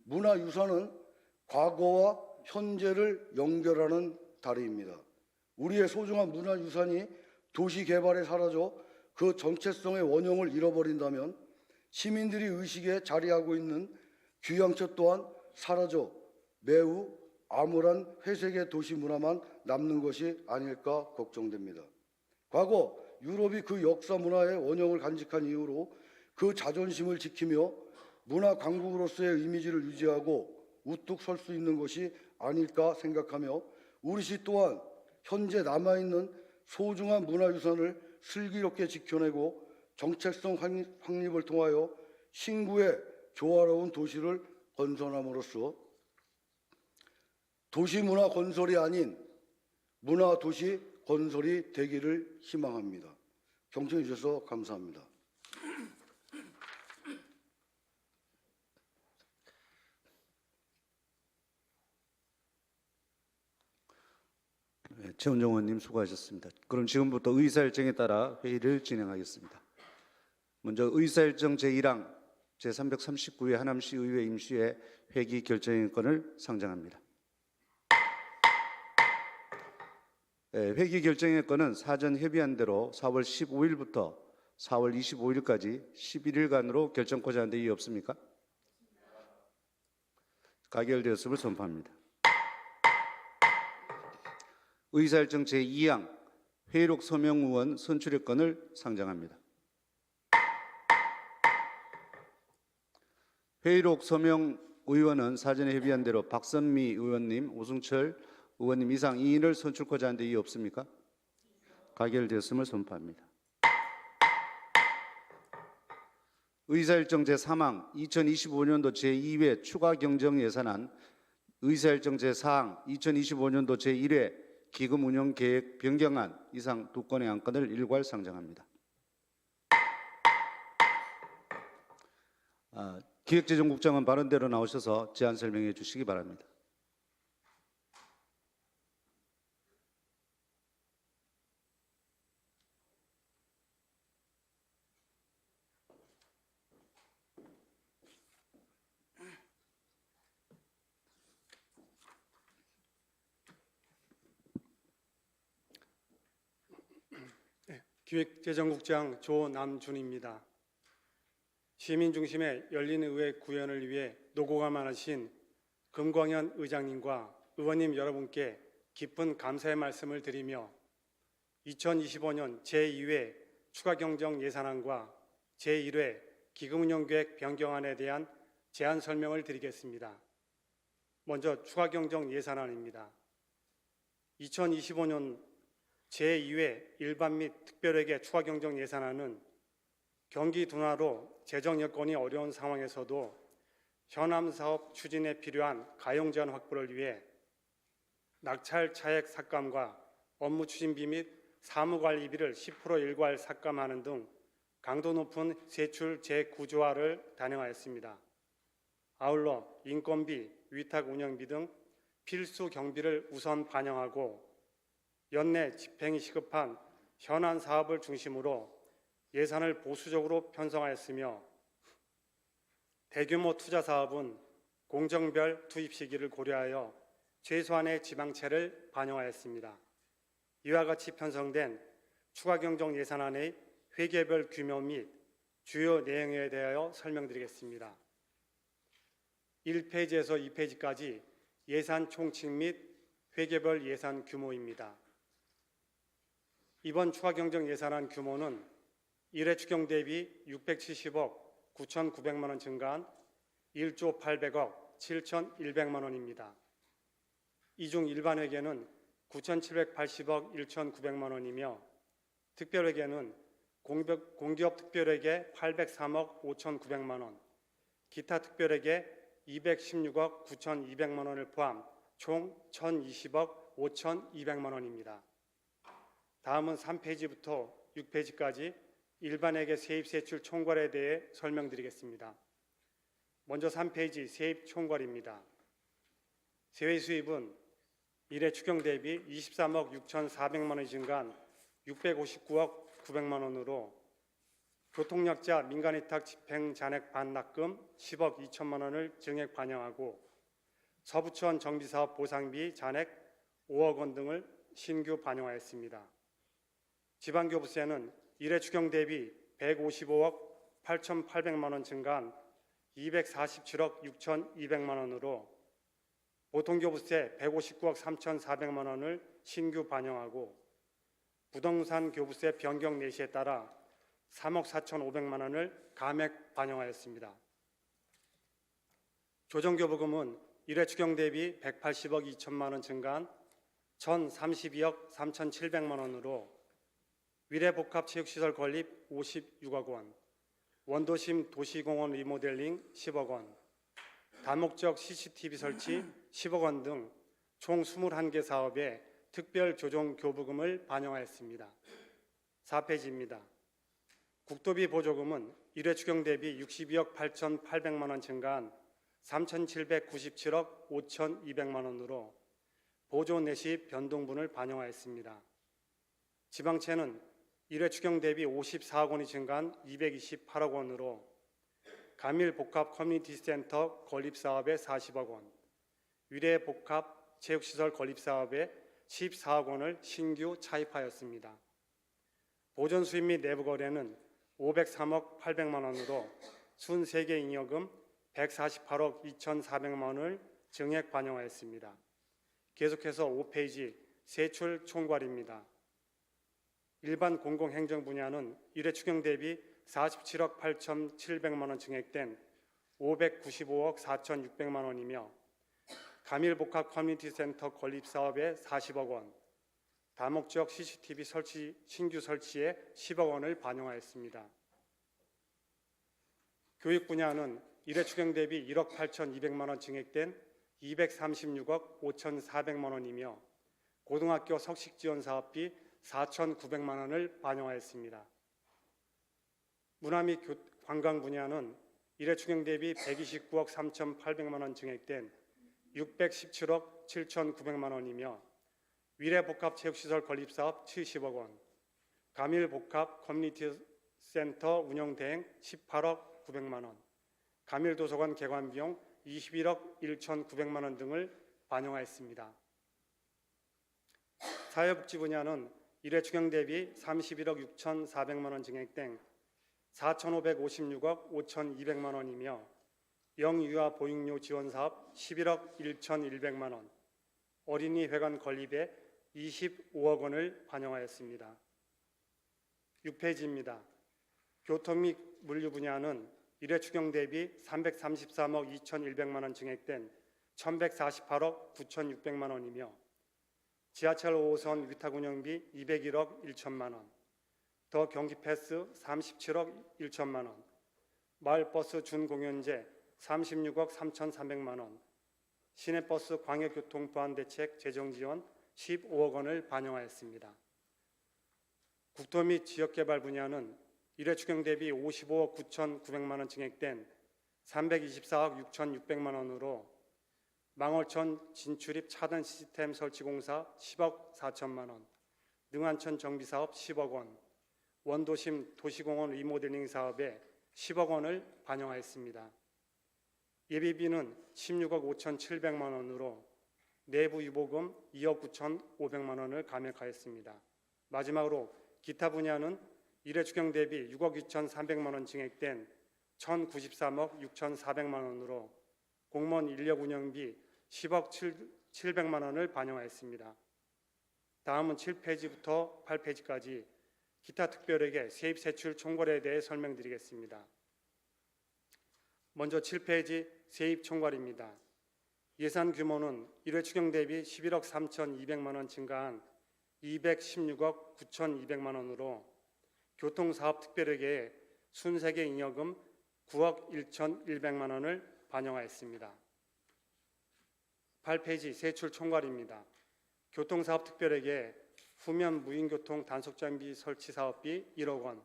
[SPEAKER 5] 문화유산은 과거와 현재를 연결하는 다리입니다. 우리의 소중한 문화유산이 도시 개발에 사라져 그 정체성의 원형을 잃어버린다면 시민들이 의식에 자리하고 있는 귀향처 또한 사라져 매우 암울한 회색의 도시 문화만 남는 것이 아닐까 걱정됩니다. 과거 유럽이 그 역사 문화의 원형을 간직한 이후로 그 자존심을 지키며 문화 강국으로서의 이미지를 유지하고 우뚝 설 수 있는 것이 아닐까 생각하며 우리 시 또한 현재 남아있는 소중한 문화유산을 슬기롭게 지켜내고 정체성 확립을 통하여 신구의 조화로운 도시를 건설함으로써 도시문화 건설이 아닌 문화도시 건설이 되기를 희망합니다. 경청해 주셔서 감사합니다.
[SPEAKER 3] 네, 최원정 의원님 수고하셨습니다. 그럼 지금부터 의사일정에 따라 회의를 진행하겠습니다. 먼저 의사일정 제1항 제339회 하남시 의회 임시회 회기 결정인권을 상정합니다. 회기 결정인권은 사전 협의한 대로 4월 15일부터 4월 25일까지 11일간으로 결정코자 하는데 이의 없습니까? 가결되었음을 선포합니다. 의사일정 제2항 회의록 서명 의원 선출의건을 상정합니다. 회의록 서명 의원은 사전에 협의한 대로 박선미 의원님, 오승철 의원님 이상 2인을 선출코자 하는데 이의 없습니까? 가결되었음을 선포합니다. 의사일정 제3항 2025년도 제2회 추가 경정 예산안, 의사일정 제4항 2025년도 제1회 기금 운영 계획 변경안 이상 두 건의 안건을 일괄 상정합니다. 기획재정국장은 발언대로 나오셔서 제안 설명해 주시기 바랍니다.
[SPEAKER 6] 기획재정국장 조남준입니다. 시민 중심의 열린 의회 구현을 위해 노고가 많으신 금광현 의장님과 의원님 여러분께 깊은 감사의 말씀을 드리며 2025년 제2회 추가경정 예산안과 제1회 기금운용계획 변경안에 대한 제안 설명을 드리겠습니다. 먼저 추가경정 예산안입니다. 2025년 제2회 일반 및 특별회계 추가경정 예산안은 경기 둔화로 재정 여건이 어려운 상황에서도 현암 사업 추진에 필요한 가용 제한 확보를 위해 낙찰 차액 삭감과 업무 추진비 및 사무관리비를 10% 일괄 삭감하는 등 강도 높은 세출 재구조화를 단행하였습니다. 아울러 인건비, 위탁 운영비 등 필수 경비를 우선 반영하고 연내 집행이 시급한 현안 사업을 중심으로 예산을 보수적으로 편성하였으며 대규모 투자 사업은 공정별 투입 시기를 고려하여 최소한의 지방채를 반영하였습니다. 이와 같이 편성된 추가경정 예산안의 회계별 규모 및 주요 내용에 대하여 설명드리겠습니다. 1페이지에서 2페이지까지 예산 총칙 및 회계별 예산 규모입니다. 이번 추가경정 예산안 규모는 1회 추경 대비 670억 9,900만 원 증가한 1조 800억 7,100만 원입니다. 이 중 일반회계는 9,780억 1,900만 원이며 특별회계는 공기업 특별회계 803억 5,900만 원, 기타 특별회계 216억 9,200만 원을 포함 총 1,020억 5,200만 원입니다. 다음은 3페이지부터 6페이지까지 일반회계 세입세출 총괄에 대해 설명드리겠습니다. 먼저 3페이지 세입 총괄입니다. 세외 수입은 1회 추경 대비 23억 6,400만 원이 증가한 659억 900만 원으로 교통약자 민간위탁 집행 잔액 반납금 10억 2천만 원을 증액 반영하고 서부천 정비사업 보상비 잔액 5억 원 등을 신규 반영하였습니다. 지방교부세는 1회 추경 대비 155억 8,800만 원 증가한 247억 6,200만 원으로 보통교부세 159억 3,400만 원을 신규 반영하고 부동산 교부세 변경 내시에 따라 3억 4,500만 원을 감액 반영하였습니다. 조정교부금은 1회 추경 대비 180억 2천만 원 증가한 1,032억 3,700만 원으로 위례복합체육시설 건립 56억 원, 원도심 도시공원 리모델링 10억 원, 다목적 CCTV 설치 10억 원 등 총 21개 사업에 특별 조정 교부금을 반영하였습니다. 4페이지입니다. 국도비 보조금은 1회 추경 대비 62억 8,800만 원 증가한 3,797억 5,200만 원으로 보조 내시 변동분을 반영하였습니다. 지방채는 1회 추경 대비 54억 원이 증가한 228억 원으로 가밀복합 커뮤니티센터 건립사업에 40억 원, 위례복합체육시설 건립사업에 14억 원을 신규 차입하였습니다. 보존수입 및 내부거래는 503억 800만 원으로 순세계 잉여금 148억 2,400만 원을 증액 반영하였습니다. 계속해서 5페이지 세출 총괄입니다. 일반 공공행정 분야는 1회 추경 대비 47억 8,700만 원 증액된 595억 4,600만 원이며 가밀복합 커뮤니티센터 건립사업에 40억 원, 다목적 CCTV 신규 설치에 10억 원을 반영하였습니다. 교육 분야는 1회 추경 대비 1억 8,200만 원 증액된 236억 5,400만 원이며 고등학교 석식 지원 사업비 4,900만 원을 반영하였습니다. 문화 및 관광 분야는 1회 추경 대비 129억 3,800만 원 증액된 617억 7,900만 원이며 위례복합체육시설 건립사업 70억 원, 가밀복합 커뮤니티센터 운영대행 18억 900만 원, 가밀도서관 개관 비용 21억 1,900만 원 등을 반영하였습니다. 사회복지 분야는 1회 추경 대비 31억 6,400만 원 증액된 4,556억 5,200만 원이며 영유아 보육료 지원 사업 11억 1,100만 원, 어린이 회관 건립에 25억 원을 반영하였습니다. 6페이지입니다. 교통 및 물류 분야는 1회 추경 대비 333억 2,100만 원 증액된 1,148억 9,600만 원이며 지하철 5호선 위탁 운영비 201억 1천만 원, 더 경기패스 37억 1천만 원, 마을버스 준공연제 36억 3,300만 원, 시내버스 광역교통 보안대책 재정지원 15억 원을 반영하였습니다. 국토 및 지역개발 분야는 1회 추경 대비 55억 9,900만 원 증액된 324억 6,600만 원으로 망월천 진출입 차단 시스템 설치 공사 10억 4천만 원, 능안천 정비사업 10억 원, 원도심 도시공원 리모델링 사업에 10억 원을 반영하였습니다. 예비비는 16억 5,700만 원으로 내부 유보금 2억 9,500만 원을 감액하였습니다. 마지막으로 기타 분야는 1회 추경 대비 6억 2,300만 원 증액된 1,093억 6,400만 원으로 공무원 인력 운영비 10억 700만 원을 반영하였습니다. 다음은 7페이지부터 8페이지까지 기타 특별회계 세입 세출 총괄에 대해 설명드리겠습니다. 먼저 7페이지 세입 총괄입니다. 예산 규모는 1회 추경 대비 11억 3,200만 원 증가한 216억 9,200만 원으로 교통사업 특별회계에 순세계 잉여금 9억 1,100만 원을 반영하였습니다. 8페이지 세출 총괄입니다. 교통사업 특별회계에 후면 무인교통 단속장비 설치 사업비 1억 원,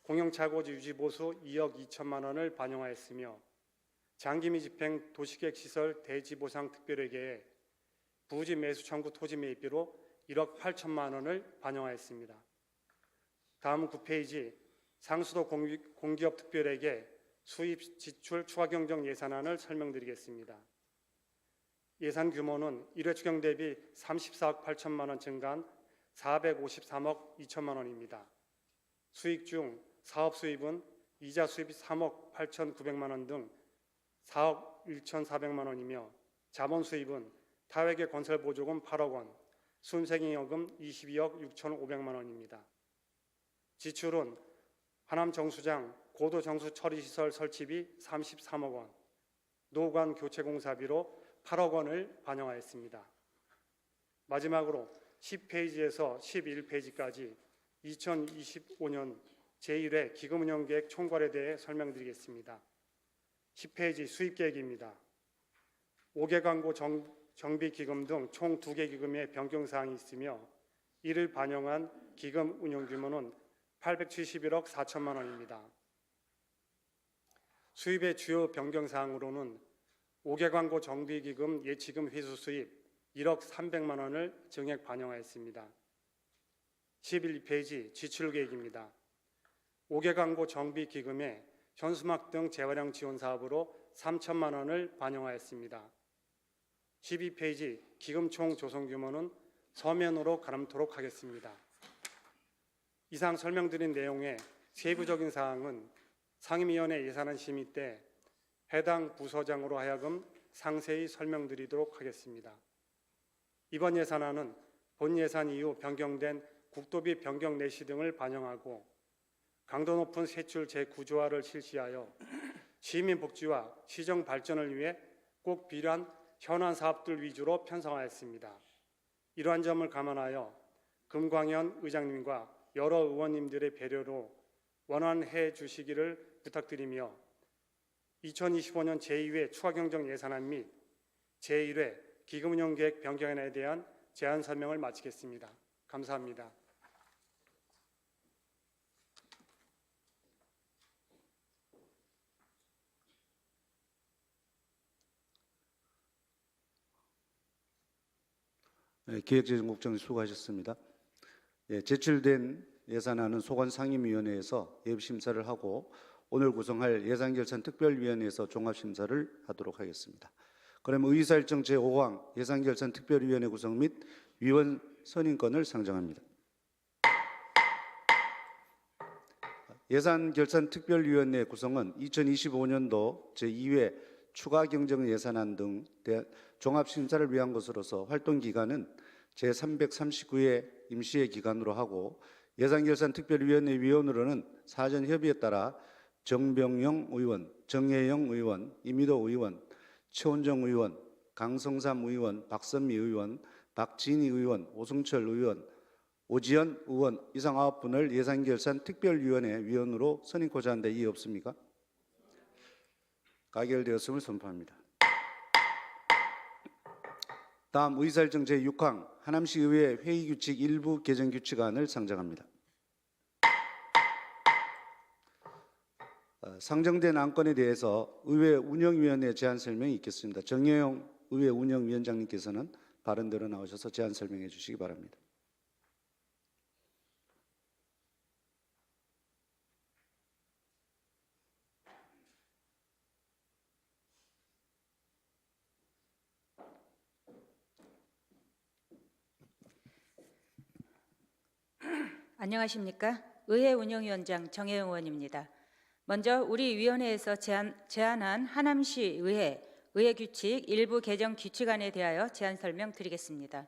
[SPEAKER 6] 공영차고지 유지보수 2억 2천만 원을 반영하였으며 장기미 집행 도시계획시설 대지보상 특별회계에 부지 매수 청구 토지 매입비로 1억 8천만 원을 반영하였습니다. 다음 9페이지 상수도 공기업 특별회계 수입 지출 추가경정 예산안을 설명드리겠습니다. 예산 규모는 1회 추경 대비 34억 8천만 원 증가한 453억 2천만 원입니다. 수익 중 사업 수입은 이자 수입이 3억 8,900만 원 등 4억 1,400만 원이며 자본 수입은 타회계 건설 보조금 8억 원, 순생잉여금 22억 6,500만 원입니다. 지출은 하남 정수장 고도 정수 처리 시설 설치비 33억 원, 노관 교체 공사비로 8억 원을 반영하였습니다. 마지막으로 10페이지에서 11페이지까지 2025년 제1회 기금운영계획 총괄에 대해 설명드리겠습니다. 10페이지 수입계획입니다. 5개 광고 정비기금 등 총 2개 기금의 변경사항이 있으며 이를 반영한 기금 운용 규모는 871억 4천만 원입니다. 수입의 주요 변경사항으로는 5개 광고 정비기금 예치금 회수 수입 1억 300만 원을 증액 반영하였습니다. 11페이지 지출계획입니다. 5개 광고 정비기금에 현수막 등 재활용 지원 사업으로 3천만 원을 반영하였습니다. 12페이지 기금 총 조성 규모는 서면으로 가름토록 하겠습니다. 이상 설명드린 내용의 세부적인 사항은 상임위원회 예산안 심의 때 해당 부서장으로 하여금 상세히 설명드리도록 하겠습니다. 이번 예산안은 본 예산 이후 변경된 국도비 변경 내시 등을 반영하고 강도 높은 세출 재구조화를 실시하여 시민 복지와 시정 발전을 위해 꼭 필요한 현안 사업들 위주로 편성하였습니다. 이러한 점을 감안하여 금광현 의장님과 여러 의원님들의 배려로 원안해 주시기를 부탁드리며 2025년 제2회 추가경정 예산안 및 제1회 기금운용계획 변경안에 대한 제안 설명을 마치겠습니다. 감사합니다.
[SPEAKER 3] 네, 기획재정국장님 수고하셨습니다. 제출된 예산안은 소관상임위원회에서 예비심사를 하고 오늘 구성할 예산결산특별위원회에서 종합심사를 하도록 하겠습니다. 그럼 의사일정 제5항 예산결산특별위원회 구성 및 위원 선임권을 상정합니다. 예산결산특별위원회 구성은 2025년도 제2회 추가경정 예산안 등 종합심사를 위한 것으로서 활동기간은 제339회 임시회 기간으로 하고 예산결산특별위원회 위원으로는 사전 협의에 따라 정병영 의원, 정혜영 의원, 이미도 의원, 최원정 의원, 강성삼 의원, 박선미 의원, 박진희 의원, 오승철 의원, 오지연 의원 이상 9분을 예산결산특별위원회 위원으로 선임코자 한데 이의 없습니까? 가결되었음을 선포합니다. 다음 의사일정 제6항 하남시의회 회의규칙 일부 개정규칙안을 상정합니다. 상정된 안건에 대해서 의회 운영위원회 제안 설명이 있겠습니다. 정혜영 의회 운영위원장님께서는 발언대로 나오셔서 제안 설명해 주시기 바랍니다.
[SPEAKER 7] 안녕하십니까? 의회 운영위원장 정혜영 의원입니다. 먼저 우리 위원회에서 제안한 하남시 의회 규칙 일부 개정 규칙안에 대하여 제안 설명드리겠습니다.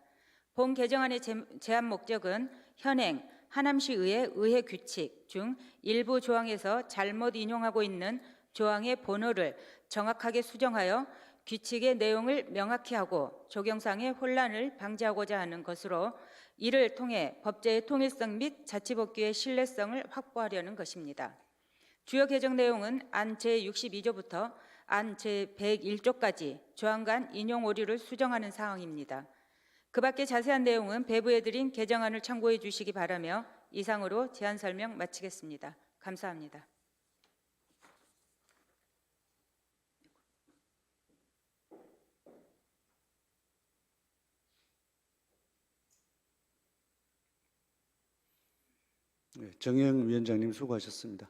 [SPEAKER 7] 본 개정안의 제안 목적은 현행 하남시 의회 규칙 중 일부 조항에서 잘못 인용하고 있는 조항의 본어를 정확하게 수정하여 규칙의 내용을 명확히 하고 적용상의 혼란을 방지하고자 하는 것으로 이를 통해 법제의 통일성 및 자치법규의 신뢰성을 확보하려는 것입니다. 주요 개정 내용은 안 제62조부터 안 제101조까지 조항 간 인용 오류를 수정하는 사항입니다. 그 밖에 자세한 내용은 배부해드린 개정안을 참고해 주시기 바라며 이상으로 제안 설명 마치겠습니다. 감사합니다.
[SPEAKER 3] 정혜영 위원장님 수고하셨습니다.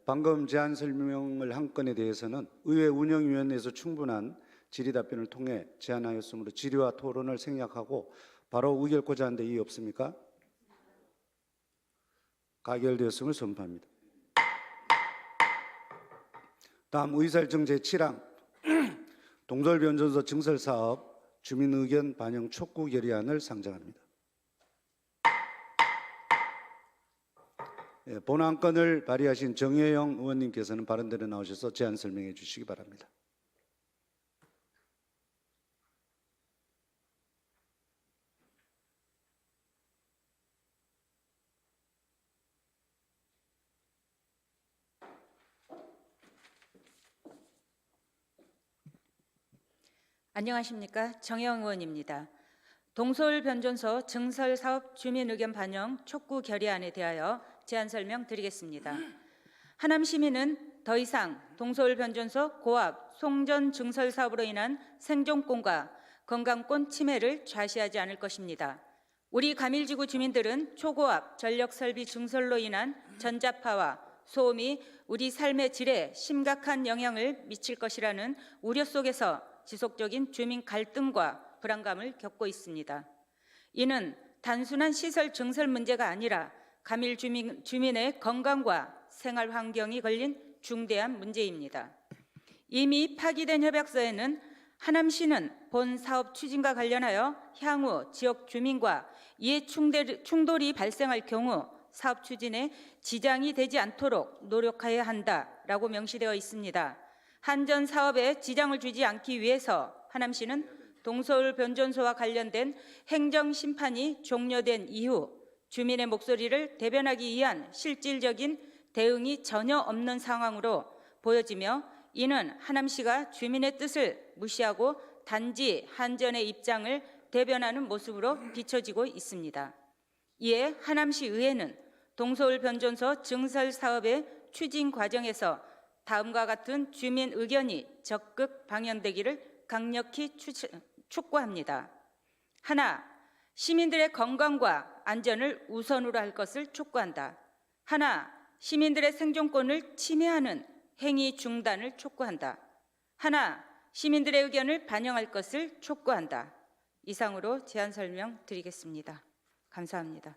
[SPEAKER 3] 방금 제안 설명을 한 건에 대해서는 의회 운영위원회에서 충분한 질의 답변을 통해 제안하였으므로 질의와 토론을 생략하고 바로 의결코자 하는데 이의 없습니까? 가결되었음을 선포합니다. 다음 의사일정 제7항 동설변전소 증설사업 주민의견 반영 촉구 결의안을 상정합니다. 본안건을 발의하신 정혜영 의원님께서는 발언대로 나오셔서 제안 설명해 주시기 바랍니다.
[SPEAKER 7] 안녕하십니까? 정혜영 의원입니다. 동서울변전소 증설사업 주민의견 반영 촉구 결의안에 대하여 제안 설명드리겠습니다. 하남 시민은 더 이상 동서울변전소 고압 송전 증설 사업으로 인한 생존권과 건강권 침해를 좌시하지 않을 것입니다. 우리 가밀지구 주민들은 초고압 전력설비 증설로 인한 전자파와 소음이 우리 삶의 질에 심각한 영향을 미칠 것이라는 우려 속에서 지속적인 주민 갈등과 불안감을 겪고 있습니다. 이는 단순한 시설 증설 문제가 아니라 가밀 주민의 건강과 생활 환경이 걸린 중대한 문제입니다. 이미 파기된 협약서에는 하남시는 본 사업 추진과 관련하여 향후 지역 주민과 이해 충돌이 발생할 경우 사업 추진에 지장이 되지 않도록 노력해야 한다라고 명시되어 있습니다. 한전 사업에 지장을 주지 않기 위해서 하남시는 동서울변전소와 관련된 행정심판이 종료된 이후 주민의 목소리를 대변하기 위한 실질적인 대응이 전혀 없는 상황으로 보여지며 이는 하남시가 주민의 뜻을 무시하고 단지 한전의 입장을 대변하는 모습으로 비춰지고 있습니다. 이에 하남시 의회는 동서울변전소 증설 사업의 추진 과정에서 다음과 같은 주민 의견이 적극 방영되기를 강력히 촉구합니다. 하나, 시민들의 건강과 안전을 우선으로 할 것을 촉구한다. 하나, 시민들의 생존권을 침해하는 행위 중단을 촉구한다. 하나, 시민들의 의견을 반영할 것을 촉구한다. 이상으로 제안 설명 드리겠습니다. 감사합니다.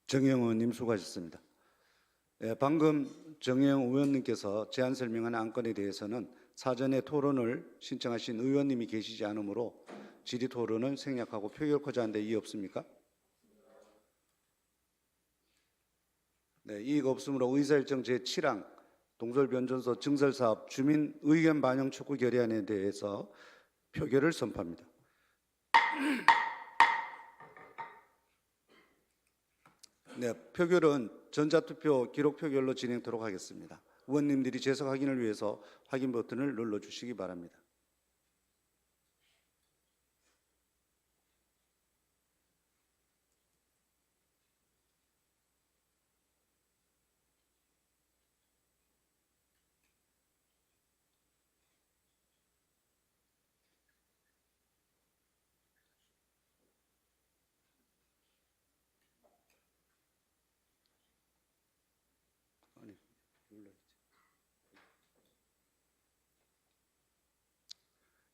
[SPEAKER 3] 정혜영 의원님 수고하셨습니다. 방금 정혜영 의원님께서 제안 설명한 안건에 대해서는 사전에 토론을 신청하신 의원님이 계시지 않으므로 질의 토론은 생략하고 표결코자 하는데 이의 없습니까? 네, 이의가 없으므로 의사일정 제7항 동서울변전소 증설사업 주민 의견 반영 촉구 결의안에 대해서 표결을 선포합니다. 네, 표결은 전자투표 기록 표결로 진행토록 하겠습니다. 의원님들이 재석 확인을 위해서 확인 버튼을 눌러주시기 바랍니다.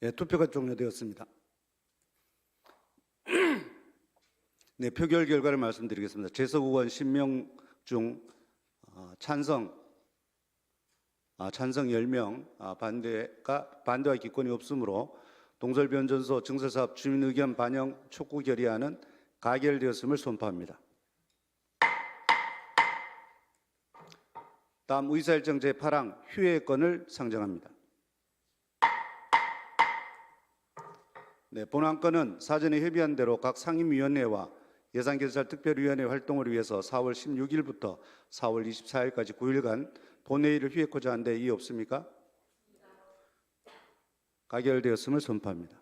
[SPEAKER 3] 예, 투표가 종료되었습니다. 네, 표결 결과를 말씀드리겠습니다. 재석 의원 10명 중 찬성 10명, 반대와 기권이 없으므로 동서울변전소 증설사업 주민 의견 반영 촉구 결의안은 가결되었음을 선포합니다. 다음 의사일정 제8항 휴회 건을 상정합니다. 네, 본안건은 사전에 협의한 대로 각 상임위원회와 예산결산특별위원회 활동을 위해서 4월 16일부터 4월 24일까지 9일간 본회의를 휴회코자 하는데 이의 없습니까? 가결되었음을 선포합니다.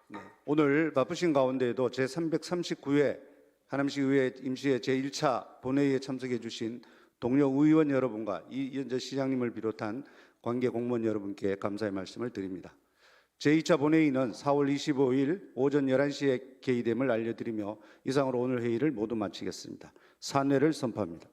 [SPEAKER 3] 네, 오늘 바쁘신 가운데에도 제339회 하남시의회 임시회 제1차 본회의에 참석해 주신 동료 의원 여러분과 이현재 시장님을 비롯한 관계 공무원 여러분께 감사의 말씀을 드립니다. 제2차 본회의는 4월 25일 오전 11시에 개의됨을 알려드리며 이상으로 오늘 회의를 모두 마치겠습니다. 산회를 선포합니다.